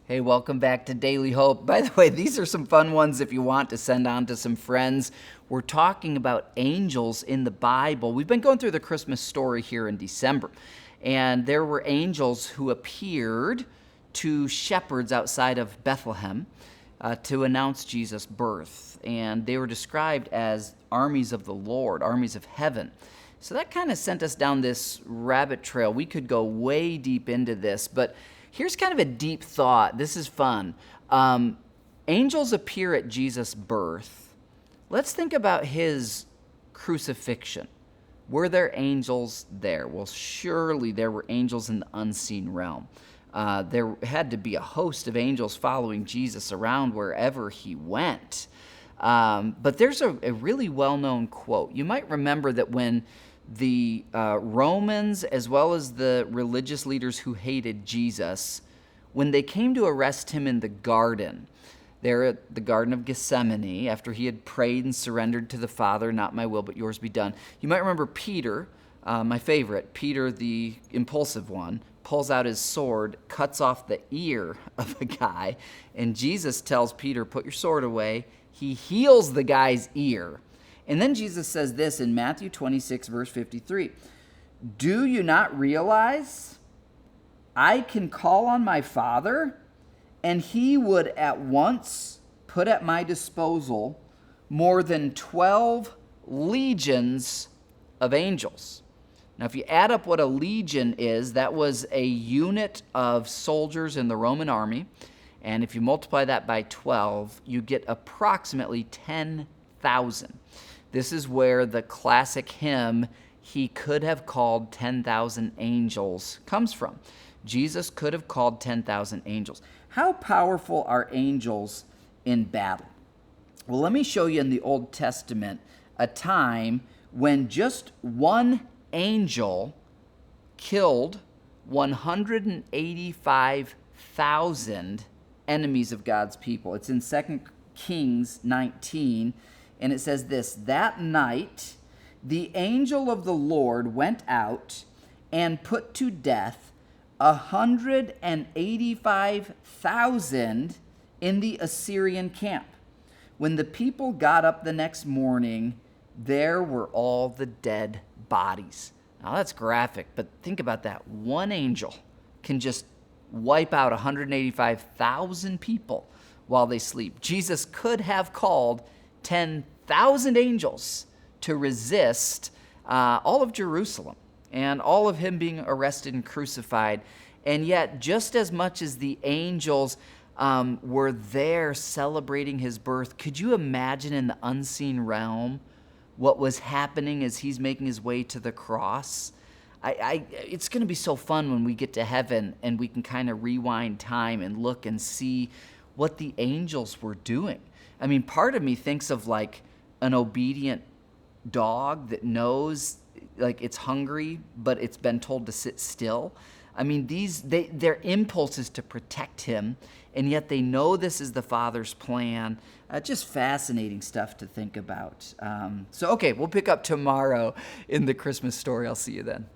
Hey, welcome back to Daily Hope. By the way, these are some fun ones if you want to send on to some friends. We're talking about angels in the Bible. We've been going through the Christmas story here in December, and there were angels who appeared to shepherds outside of Bethlehem to announce Jesus' birth, and they were described as armies of the Lord, armies of heaven. So that kind of sent us down this rabbit trail. We could go way deep into this, but here's kind of a deep thought. This is fun. Angels appear at Jesus' birth. Let's think about his crucifixion. Were there angels there? Well, surely there were angels in the unseen realm. There had to be a host of angels following Jesus around wherever he went. But there's a really well-known quote. You might remember that when the Romans, as well as the religious leaders who hated Jesus, when they came to arrest him in the garden, there at the Garden of Gethsemane, after he had prayed and surrendered to the Father, not my will but yours be done. You might remember Peter, my favorite, Peter the impulsive one, pulls out his sword, cuts off the ear of a guy, and Jesus tells Peter, put your sword away. He heals the guy's ear. And then Jesus says this in Matthew 26, verse 53. Do you not realize I can call on my Father, and he would at once put at my disposal more than 12 legions of angels? Now, if you add up what a legion is, that was a unit of soldiers in the Roman army. And if you multiply that by 12, you get approximately 10,000. This is where the classic hymn, "He could have called 10,000 angels," comes from. Jesus could have called 10,000 angels. How powerful are angels in battle? Well, let me show you in the Old Testament a time when just one angel killed 185,000 enemies of God's people. It's in 2 Kings 19. And it says this, that night the angel of the Lord went out and put to death 185,000 in the Assyrian camp. When the people got up the next morning, there were all the dead bodies. Now that's graphic, but think about that. One angel can just wipe out 185,000 people while they sleep. Jesus could have called 10,000 angels to resist all of Jerusalem and all of him being arrested and crucified. And yet, just as much as the angels were there celebrating his birth, could you imagine in the unseen realm what was happening as he's making his way to the cross? It's going to be so fun when we get to heaven and we can kind of rewind time and look and see what the angels were doing. I mean, part of me thinks of like an obedient dog that knows like it's hungry, but it's been told to sit still. I mean, their impulse is to protect him, and yet they know this is the Father's plan. Just fascinating stuff to think about. Okay, we'll pick up tomorrow in the Christmas story. I'll see you then.